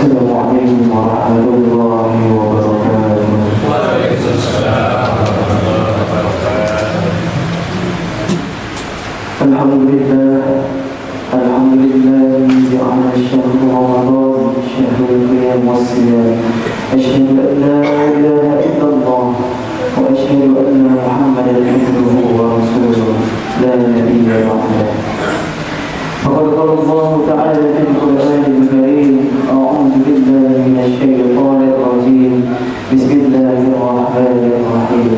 Assalamualaikum warahmatullahi wabarakatuh. Waalaikumsalam warahmatullahi wabarakatuh. Alhamdulillah, alhamdulillah ja'ala syahr Ramadan syahrul qiyam was-siyam. Asyhadu an la ilaha illallah wa asyhadu anna Muhammadan abduhu wa rasuluh la nabiyya ba'dahu. فقد قال الله تعالى في القرآن الكريم: أعوذ بالله من الشيطان الرجيم بسم الله الرحمن الرحيم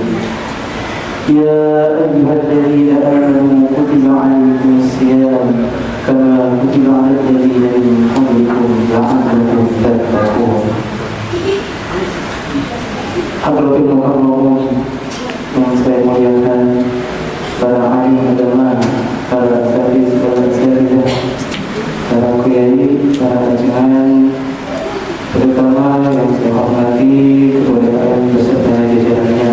يا أيها الذين آمنوا كتب عليكم الصيام كما كتب على الذين من قبلكم لعلكم تتقون. Hadratul Mukarramun yang saya muliakan, para alim agama, para asatidz, para asatidzah, para kiai, para ajudan, terutama yang saya hormati kepada kalian beserta jajarannya.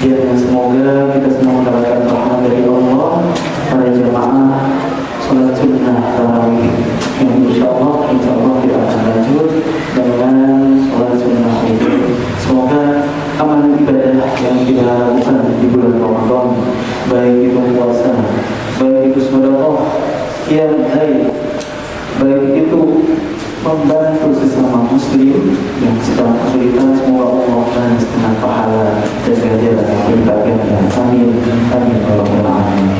Dan semoga kita semua mendapatkan rahmat dari Allah pada jamaah salat sunnah tarawih yang insyaallah kita akan lanjut dengan salat sunnah itu. Semoga amal ibadah yang kita lakukan di bulan Ramadan, baik itu puasa, baik itu sedekah, qiyam lail, baik itu membantu sesama muslim yang sedang kesulitan, semoga Allah balas dengan pahala dan ganjaran yang berlimpah. Amin amin ya rabbal alamin.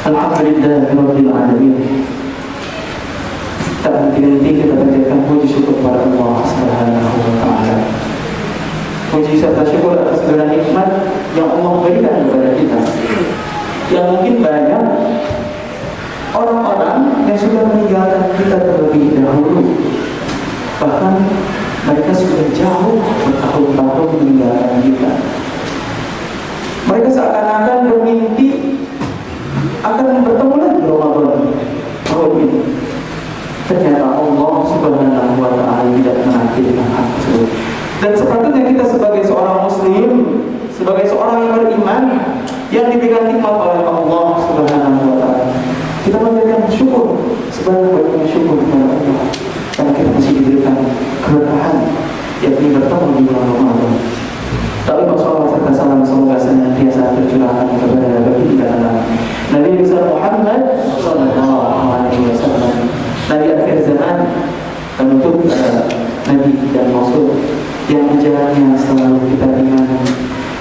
Alhamdulillahirabbil alamin. Tak henti-henti kita panjatkan puji syukur kepada Allah Subhanahu wa taala. Puji serta syukur atas segala nikmat yang Allah berikan kepada kita. Yang mungkin banyak orang-orang yang sudah meninggalkan kita terlebih dahulu, bahkan mereka sudah jauh bertahun-tahun meninggalkan kita. Mereka seakan-akan bermimpi akan bertemu lagi Ramadan tahun ini. Ternyata Allah Subhanahu wa taala tidak menakdirkan hal tersebut. Dan sepatutnya kita sebagai seorang muslim, sebagai seorang yang beriman, yang diberikan nikmat oleh Allah Subhanahu wa taala, kita memberikan syukur sebanyak-banyaknya syukur kepada Allah karena kita masih diberikan keberkahan yakni bertemu di bulan Ramadan. Tapi salawat serta salam semoga senantiasa tercurahkan kepada baginda Nabi besar Muhammad sallallahu alaihi wasallam, Nabi akhir zaman, penutup Nabi dan Rasul yang ajarannya selalu kita ingat,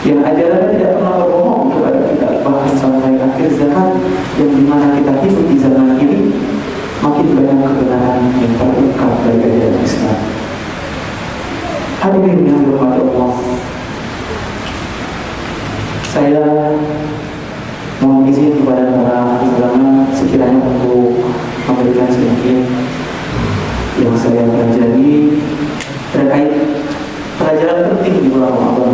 yang ajarannya tidak pernah berbohong kepada kita, bahkan sampai akhir zaman yang dimana kita hidup di zaman ini, makin banyak kebenaran yang terungkap dari ajaran Islam. Hadirin yang berhormat Allah, saya mohon izin kepada para ulama sekiranya untuk memberikan sedikit yang saya pelajari terkait pelajaran penting di bulan Ramadan.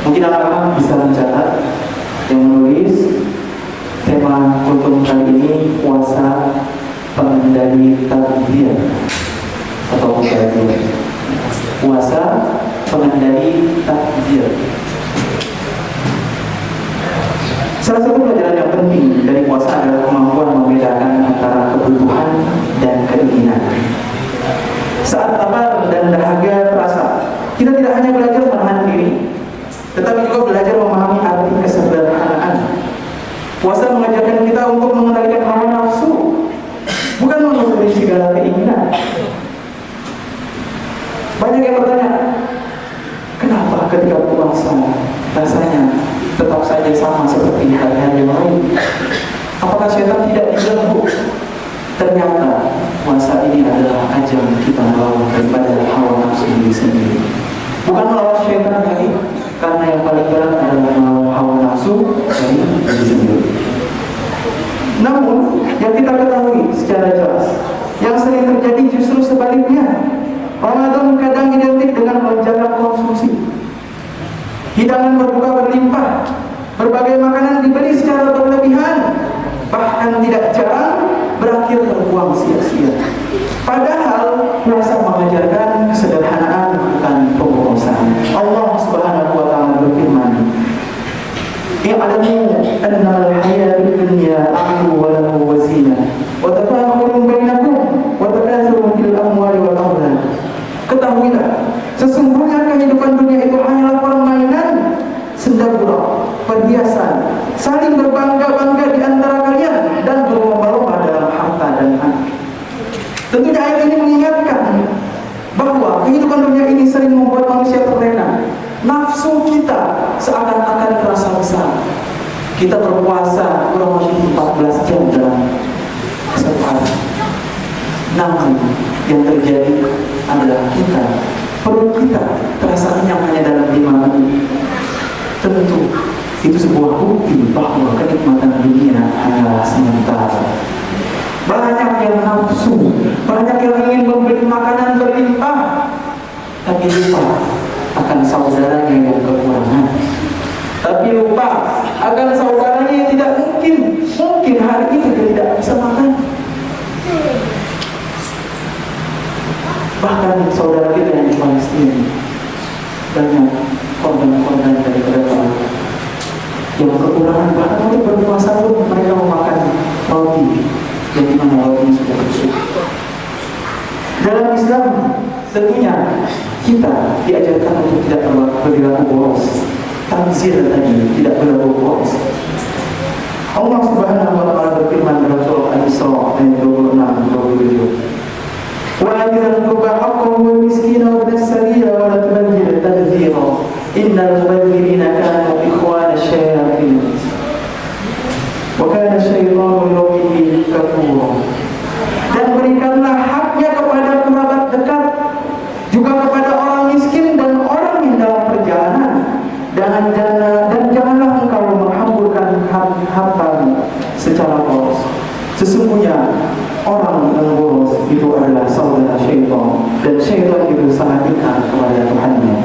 Mungkin anak-anak bisa mencatat, yang menulis tema kultum kali ini puasa pengendali takdir atau takdir. Puasa pengendali takdir. Salah satu pelajaran yang penting dari puasa adalah kemampuan membedakan antara kebutuhan dan keinginan. Saat lapar dan dahaga terasa, kita tidak hanya belajar menahan diri, tetapi juga belajar memahami arti kesederhanaan. Puasa mengajarkan kita untuk mengendalikan hawa nafsu, bukan menutupi segala keinginan. Banyak yang bertanya, kenapa ketika puasa rasanya tetap saja sama seperti hari-hari yang lain? Apakah syaitan tidak diganggu? Ternyata puasa ini adalah ajang kita melawan daripada hawa nafsu diri sendiri. Bukan melawan syaitan lagi, karena yang paling berat adalah melawan hawa nafsu dari diri sendiri. Namun yang kita ketahui secara jelas, yang sering terjadi justru sebaliknya. Ramadan kadang identik dengan lonjakan konsumsi. Hidangan berbuka berlimpah, berbagai makanan dibeli secara berlebihan, bahkan tidak jarang berakhir terbuang sia-sia. Padahal puasa mengajarkan kesederhanaan, bukan pemborosan. Allah Subhanahu wa taala berfirman, "I'lamu anna al-hayata ad-dunya a'lu wa lahu wa zinah, wa tafakhurun bainakum wa takathurun fil zawra, perhiasan, saling berbangga-bangga di antara kalian, dan berlomba-lomba dalam harta dan anak. Tentunya ayat ini mengingatkan bahwa kehidupan dunia ini sering membuat manusia terlena. Nafsu kita seakan-akan terasa besar. Kita berpuasa kurang lebih 14 jam dalam sehari. Namun yang terjadi adalah perut kita terasa kenyang hanya dalam 5 menit. Tentu itu sebuah bukti bahwa kenikmatan dunia hanyalah sementara. Banyak yang nafsu, banyak yang ingin membeli makanan berlimpah, tapi lupa akan saudaranya yang kekurangan. Tapi lupa akan saudaranya yang tidak mungkin hari ini dia tidak bisa makan. Bahkan saudara kita yang di Palestina, banyak korban-korban daripada perang yang kekurangan, bahkan untuk berpuasa pun mereka memakan roti yang dimana rotinya sudah busuk. Dalam Islam tentunya kita diajarkan untuk tidak berlaku boros. Tamzir tadi tidak berlaku boros. Allah Subhanahu wa taala berfirman dalam surah Al-Isra ayat 26-27. وآتِ ذا القربى حقه والمسكين وابن السبيل ولا تبذر تبذيرا إن المبذرين كانوا إخوان الشياطين وكان الشيطان لربه كفورا. Dan berikanlah haknya kepada kerabat dekat, juga kepada orang miskin dan orang yang dalam perjalanan, dan janganlah engkau menghamburkan harta secara boros. Sesungguhnya orang yang boros itu adalah saudara syaitan, dan syaitan itu sangat dekat kepada Tuhannya.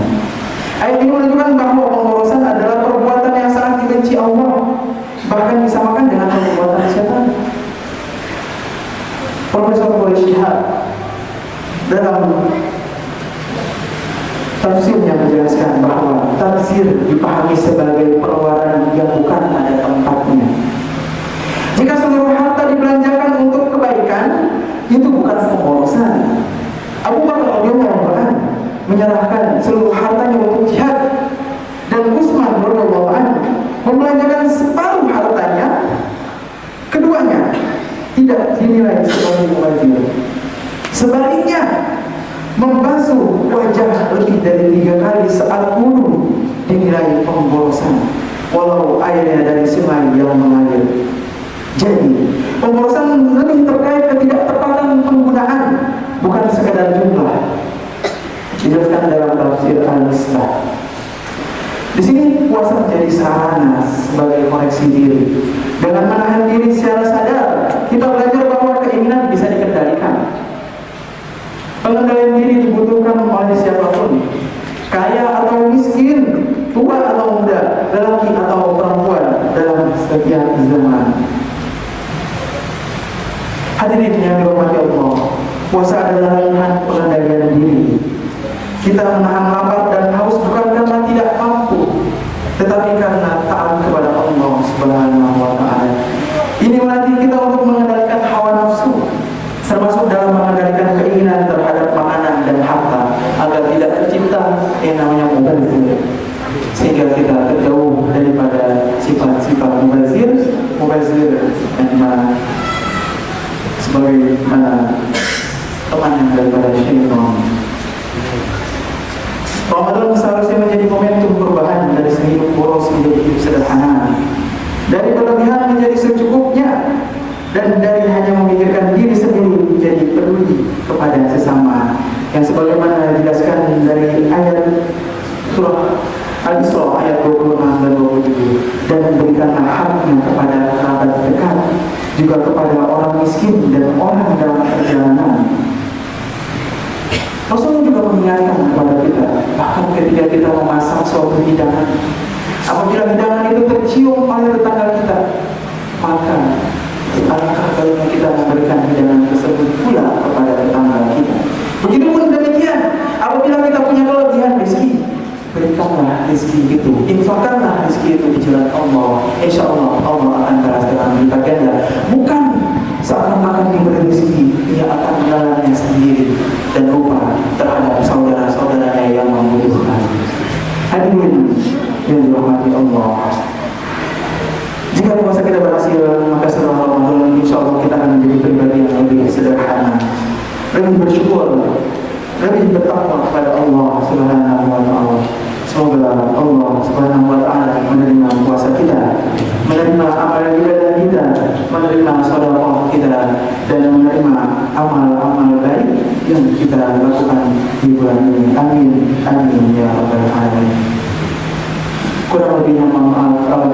Ayat ini menunjukkan bahwa pemborosan adalah perbuatan yang sangat dibenci Allah, bahkan disamakan dengan perbuatan syaitan. Profesor Boris Shihab dalam tafsirnya menjelaskan bahwa tafsir dipahami sebagai pengeluaran yang bukan pada tempatnya. Jika seluruh harta dibelanjakan untuk kebaikan, itu bukan pemborosan. Abu Bakar radhiyallahu anhu menyerahkan seluruh hartanya untuk jihad, dan Utsman radhiyallahu anhu membelanjakan separuh hartanya. Keduanya tidak dinilai sebagai mubazir. Sebaliknya, membasuh wajah lebih dari 3 kali saat wudu dinilai pemborosan, walau airnya dari sungai yang mengalir. Jadi, pemborosan lebih terkait ketidaktepatan penggunaan, bukan sekadar jumlah. Dijelaskan dalam tafsir Al-Misbah. Di sini puasa menjadi sarana sebagai koreksi diri. Dengan menahan diri secara sadar, kita belajar bahwa keinginan bisa dikendalikan. Pengendalian diri dibutuhkan oleh siapapun, kaya atau miskin, tua atau muda, lelaki atau perempuan, dalam setiap zaman. Hadirin yang dirahmati Allah, puasa adalah latihan pengendalian diri. Kita menahan lapar dan haus bukan karena tidak mampu, tetapi karena taat kepada Allah Subhanahu wa taala. Ini melatih kita untuk mengendalikan hawa nafsu, termasuk dalam mengendalikan keinginan terhadap makanan dan harta, agar tidak tercipta yang namanya mubazir, sehingga kita terjauh daripada sifat-sifat mubazir yang mana sebagai teman yang daripada syaitan. Ramadan seharusnya menjadi momentum perubahan dari hidup boros menjadi hidup sederhana, dari berlebihan menjadi secukupnya, dan dari hanya memikirkan diri sendiri menjadi peduli kepada sesama, yang sebagaimana dijelaskan dari ayat surah Al-Isra ayat 26 dan 27. Dan berikanlah haknya kepada kerabat dekat, juga kepada orang miskin dan orang dalam perjalanan. Rasulullah juga mengingatkan kepada kita, bahkan ketika kita memasak suatu hidangan, apabila hidangan itu tercium oleh tetangga kita, maka alangkah baiknya kita memberikan hidangan tersebut pula kepada tetangga kita. Begitupun demikian, apabila kita punya kelebihan rezeki, berikanlah rezeki itu, infakkanlah rezeki itu di jalan Allah. Insya Allah Allah akan balas dengan berlipat ganda. Bukan seakan-akan diberi rezeki, ia akan menelannya sendiri dan lupa terhadap saudara-saudaranya yang membutuhkan. Hadirin yang dirahmati Allah, menerima sedekah kita dan menerima amal-amal baik yang kita lakukan di bulan ini. Amin. Amin ya rabbal alamin. Kurang lebihnya mohon maaf.